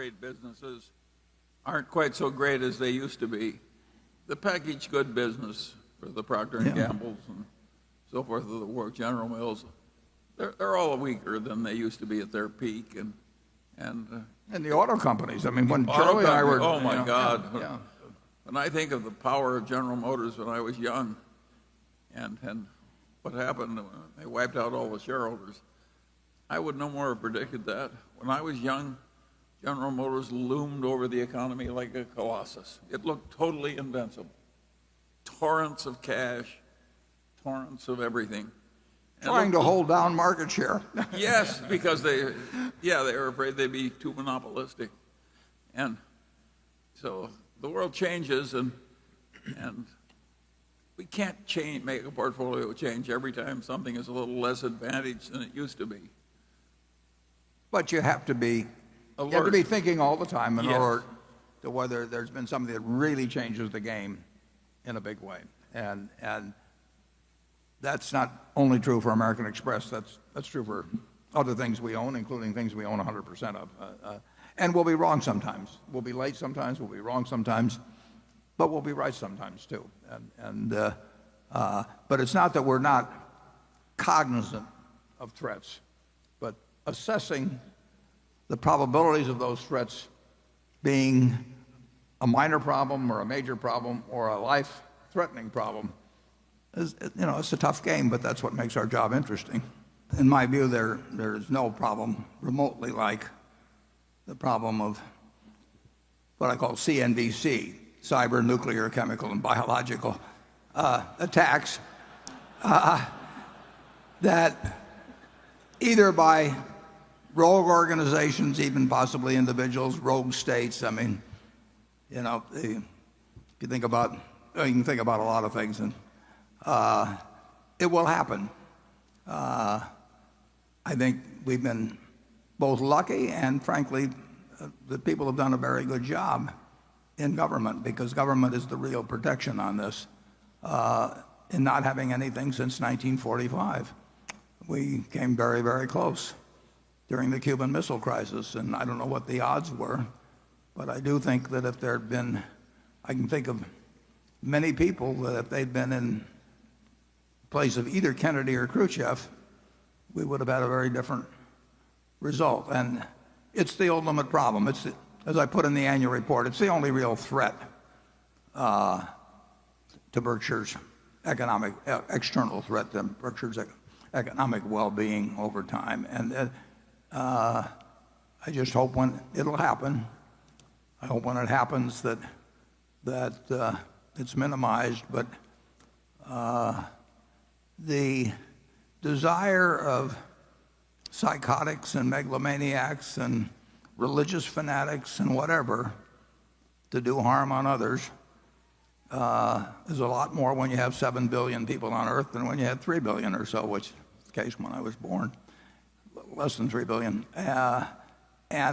rate businesses aren't quite so great as they used to be. The packaged good business for the Procter and Gamble's and so forth of the world, General Mills, they're all weaker than they used to be at their peak. And the auto companies. I mean, when auto Charlie and I were, company, oh my God. yeah. When I think of the power of General Motors when I was young, and what happened when they wiped out all the shareholders, I would no more have predicted that. When I was young, General Motors loomed over the economy like a colossus. It looked totally invincible. Torrents of cash, torrents of everything. Trying to hold down market share. Yes, because they were afraid they'd be too monopolistic. And so the world changes, and we can't make a portfolio change every time something is a little less advantaged than it used to be. But you have to be alert. You have to be thinking all the time in Yes. order to whether there's been something that really changes the game in a big way. And that's not only true for American Express. That's true for other things we own, including things we own 100% of. And we'll be wrong sometimes. We'll be late sometimes. We'll be wrong sometimes. But we'll be right sometimes too. But it's not that we're not cognizant of threats, but assessing the probabilities of those threats being a minor problem or a major problem or a life-threatening problem is, it's a tough game, but that's what makes our job interesting. In my view, there is no problem remotely like the problem of what I call CNBC, cyber, nuclear, chemical, and biological attacks that either by rogue organizations, even possibly individuals, rogue states. I mean, if you think about, you can think about a lot of things, and it will happen. I think we've been both lucky and, frankly, the people have done a very good job in government, because government is the real protection on this, in not having anything since 1945. We came very, very close during the Cuban Missile Crisis, and I don't know what the odds were, but I do think that if there had been, I can think of many people that if they'd been in place of either Kennedy or Khrushchev, we would have had a very different result. And it's the ultimate problem. As I put in the annual report, it's the only real threat to Berkshire's external threat to Berkshire's economic well-being over time. And I just hope when it'll happen, I hope when it happens that it's minimized. But the desire of psychotics and megalomaniacs and religious fanatics and whatever to do harm on others is a lot more when you have 7 billion people on Earth than when you had 3 billion or so, which is the case when I was born. Less than 3 billion. And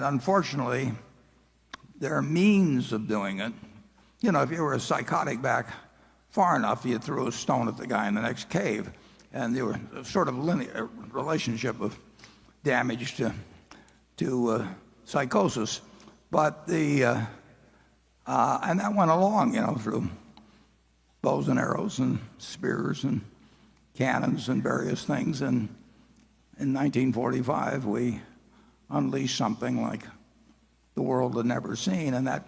unfortunately, there are means of doing it. If you were a psychotic back far enough, you threw a stone at the guy in the next cave, and there was a sort of linear relationship of damage to psychosis. But and that went along, through bows and arrows and spears and cannons and various things. And in 1945, we unleashed something like the world had never seen, and that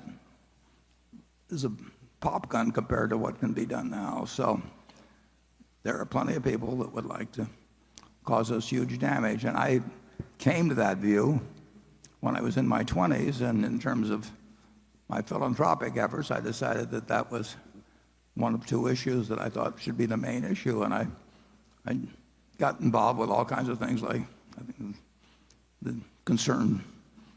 is a pop gun compared to what can be done now. So there are plenty of people that would like to cause us huge damage. And I came to that view when I was in my 20s, and in terms of my philanthropic efforts, I decided that that was one of two issues that I thought should be the main issue. And I got involved with all kinds of things, like I think the Concerned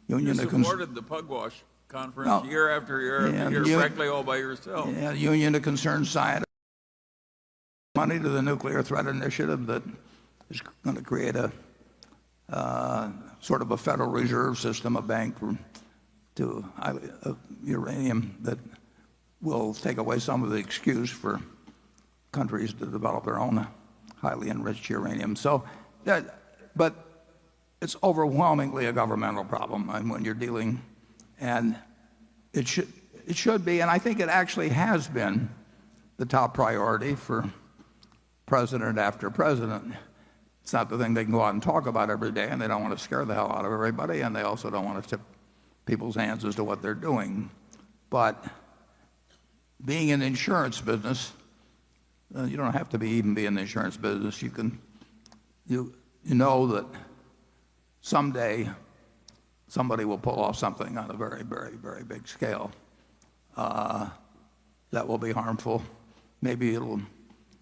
Union. You supported the Pugwash Conference year after year after year, practically all by yourself. Yeah, Union of Concerned Scientists. Money to the Nuclear Threat Initiative that is going to create a sort of a Federal Reserve System, a bank to uranium that will take away some of the excuse for countries to develop their own highly enriched uranium. So, but it's overwhelmingly a governmental problem. And when you're dealing, And it should be, and I think it actually has been the top priority for president after president. It's not the thing they can go out and talk about every day, and they don't want to scare the hell out of everybody, and they also don't want to tip people's hands as to what they're doing. But being in the insurance business, you don't have to even be in the insurance business. You know that someday somebody will pull off something on a very, very, very big scale that will be harmful. Maybe the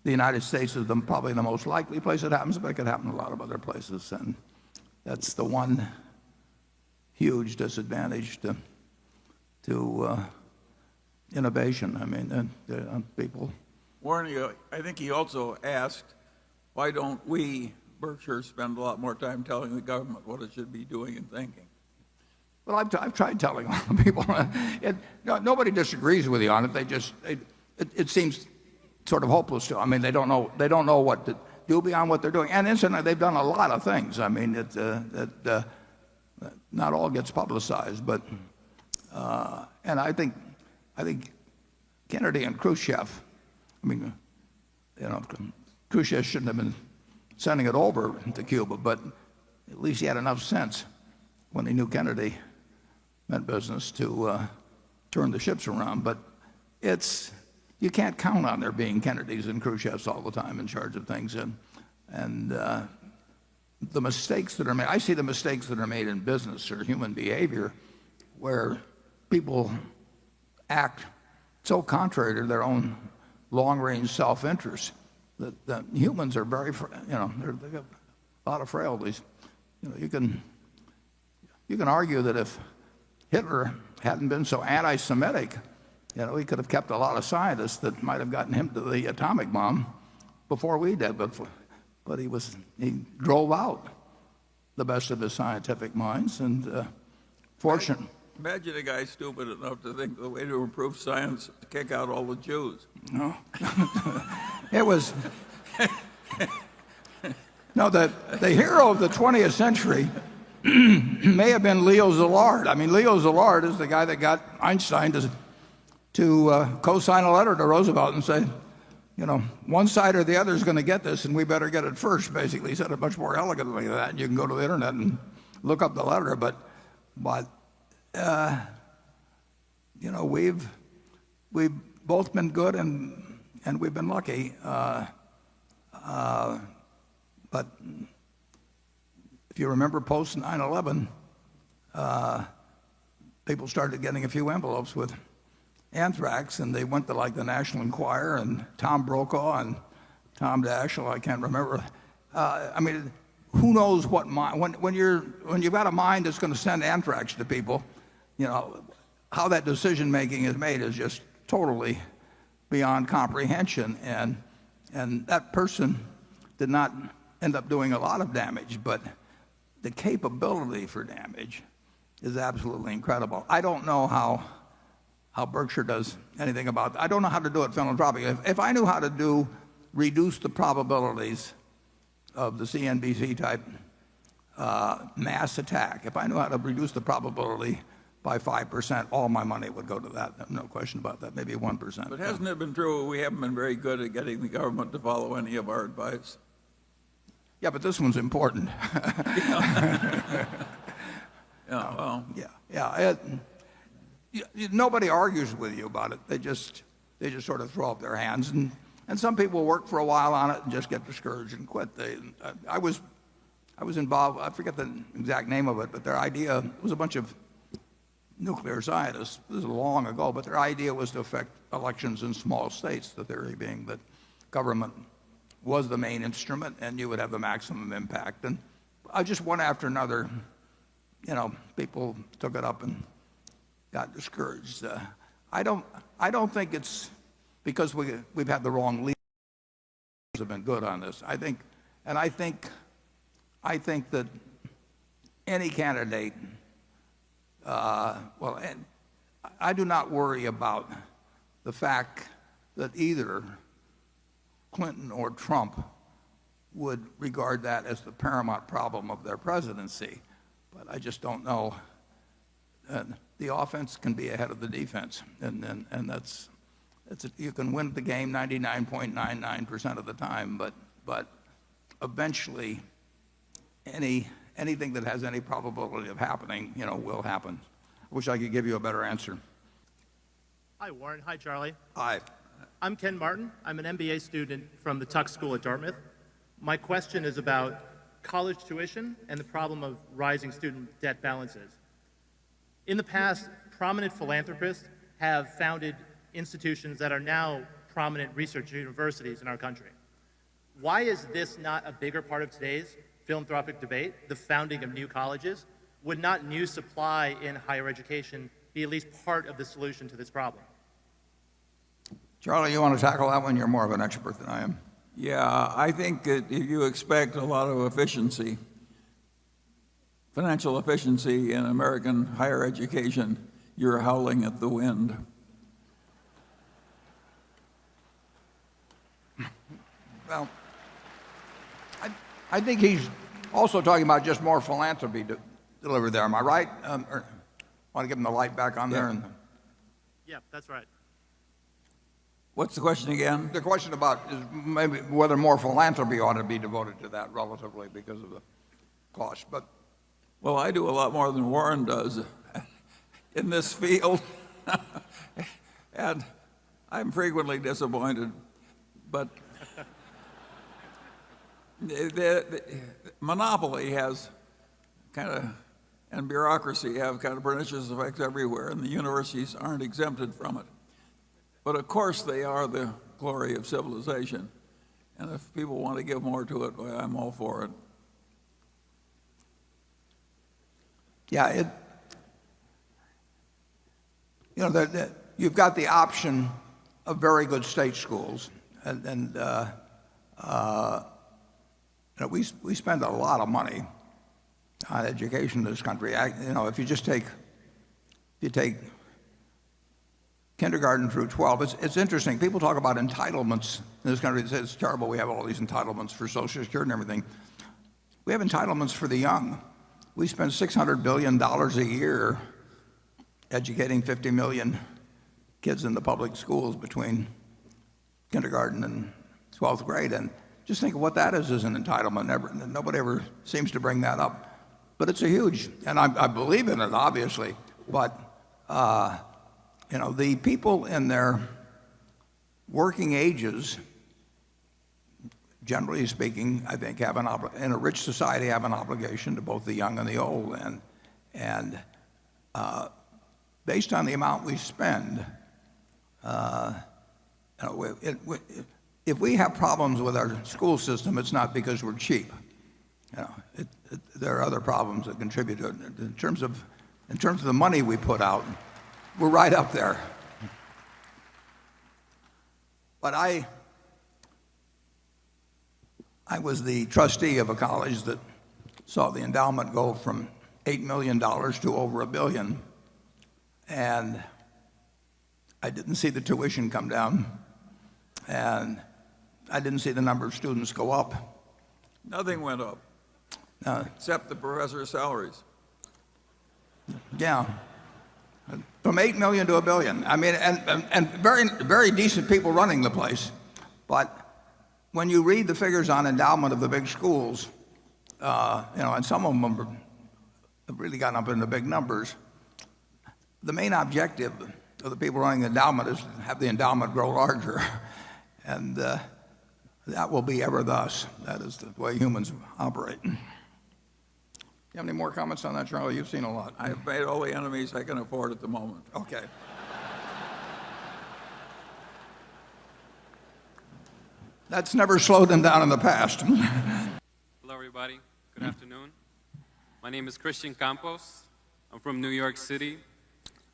United States is probably the most likely place it happens, but it could happen in a lot of other places. And that's the one huge disadvantage to innovation. I mean, people. Warren, I think he also asked, why don't we, Berkshire, spend a lot more time telling the government what it should be doing and thinking? Well, I've tried telling a lot of people. Nobody disagrees with you on it. It seems sort of hopeless to them. I mean, they don't know what to do beyond what they're doing. And incidentally, they've done a lot of things. I mean, not all gets publicized, but and I think Kennedy and Khrushchev. I mean, Khrushchev shouldn't have been sending it over to Cuba, but at least he had enough sense when he knew Kennedy meant business to turn the ships around. But you can't count on there being Kennedys and Khrushchevs all the time in charge of things, and the mistakes that are made. I see the mistakes that are made in business or human behavior, where people act so contrary to their own long-range self-interest that humans are very, they've got a lot of frailties. You can argue that if Hitler hadn't been so anti-Semitic, he could have kept a lot of scientists that might have gotten him to the atomic bomb before we did. But he drove out the best of his scientific minds, and fortunate. Imagine a guy stupid enough to think the way to improve science is to kick out all the Jews. No, it was. No, the hero of the 20th century may have been Leo Szilard. I mean, Leo Szilard is the guy that got Einstein to co-sign a letter to Roosevelt and say, one side or the other is going to get this, and we better get it first. Basically, he said it much more elegantly than that. You can go to the internet and look up the letter, but we've both been good and we've been lucky. But if you remember post 9/11, people started getting a few envelopes with anthrax, and they went to like the National Enquirer and Tom Brokaw and Tom Daschle. I can't remember. I mean, who knows what mind? When you've got a mind that's going to send anthrax to people, how that decision making is made is just totally beyond comprehension. And that person did not end up doing a lot of damage, but the capability for damage is absolutely incredible. I don't know how Berkshire does anything about that. I don't know how to do it philanthropically. If I knew how to reduce the probabilities of the CNBC type mass attack, if I knew how to reduce the probability by 5%, all my money would go to that. No question about that. Maybe 1%. But hasn't it been true we haven't been very good at getting the government to follow any of our advice? Yeah, but this one's important. Well. Yeah. Nobody argues with you about it. They just sort of throw up their hands, and some people work for a while on it and just get discouraged and quit. I was involved. I forget the exact name of it, but their idea was a bunch of nuclear scientists. This is long ago, but their idea was to affect elections in small states. The theory being that government was the main instrument, and you would have the maximum impact. And just one after another, people took it up and got discouraged. I don't think it's because we've had the wrong leaders have been good on this. I think that any candidate, and I do not worry about the fact that either Clinton or Trump would regard that as the paramount problem of their presidency. But I just don't know. the offense can be ahead of the defense, and you can win the game 99.99% of the time, but eventually anything that has any probability of happening, will happen. I wish I could give you a better answer. Hi, Warren. Hi, Charlie. Hi. I'm Ken Martin. I'm an MBA student from the Tuck School at Dartmouth. My question is about college tuition and the problem of rising student debt balances. In the past, prominent philanthropists have founded institutions that are now prominent research universities in our country. Why is this not a bigger part of today's philanthropic debate, the founding of new colleges? Would not new supply in higher education be at least part of the solution to this problem? Charlie, you want to tackle that one? You're more of an expert than I am. Yeah, I think that if you expect a lot of efficiency, financial efficiency in American higher education, you're howling at the wind. Well, I think he's also talking about just more philanthropy delivered there. Am I right? Or want to give him the light back on there? Yeah, that's right. What's the question again? The question about is maybe whether more philanthropy ought to be devoted to that relatively because of the cost. But Well, I do a lot more than Warren does in this field, and I'm frequently disappointed. But the monopoly has and bureaucracy have kind of pernicious effects everywhere, and the universities aren't exempted from it. But of course they are the glory of civilization, and if people want to give more to it, well, I'm all for it. yeah, you've got the option of very good state schools, and we spend a lot of money on education in this country. If you take kindergarten through 12, it's interesting. People talk about entitlements in this country. They say it's terrible. We have all these entitlements for Social Security and everything. We have entitlements for the young. We spend $600 billion a year educating 50 million kids in the public schools between kindergarten and 12th grade. And just think of what that is as an entitlement. Nobody ever seems to bring that up. But it's a huge, and I believe in it, obviously. But, the people in their working ages, generally speaking, I think in a rich society have an obligation to both the young and the old. And based on the amount we spend, if we have problems with our school system, it's not because we're cheap. There are other problems that contribute to it. In terms of the money we put out, we're right up there. But I was the trustee of a college that saw the endowment go from $8 million to over $1 billion, and I didn't see the tuition come down, and I didn't see the number of students go up. Nothing went up, except the professors' salaries. Yeah, from $8 million to $1 billion. I mean, and very, very decent people running the place. But when you read the figures on endowment of the big schools, and some of them have really gotten up into big numbers, the main objective of the people running the endowment is to have the endowment grow larger. And that will be ever thus. That is the way humans operate. You have any more comments on that, Charlie? You've seen a lot. I've made all the enemies I can afford at the moment. Okay. That's never slowed them down in the past. Hello, everybody. Good afternoon. My name is Christian Campos. I'm from New York City.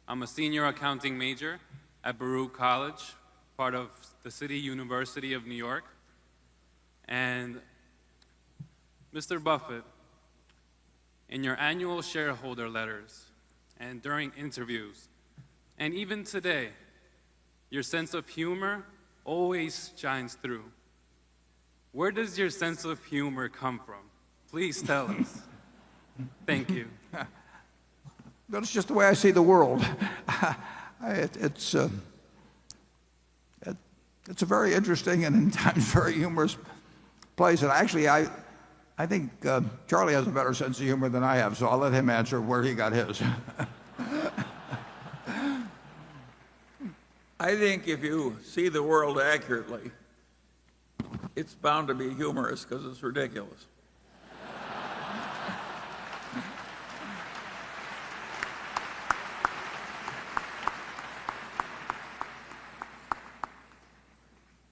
I'm a senior accounting major at Baruch College, part of the City University of New York. And Mr. Buffett, in your annual shareholder letters and during interviews, and even today, your sense of humor always shines through. Where does your sense of humor come from? Please tell us. Thank you. But it's just the way I see the world. It's a very interesting and in times very humorous place. And actually, I think Charlie has a better sense of humor than I have, so I'll let him answer where he got his. I think if you see the world accurately, it's bound to be humorous because it's ridiculous.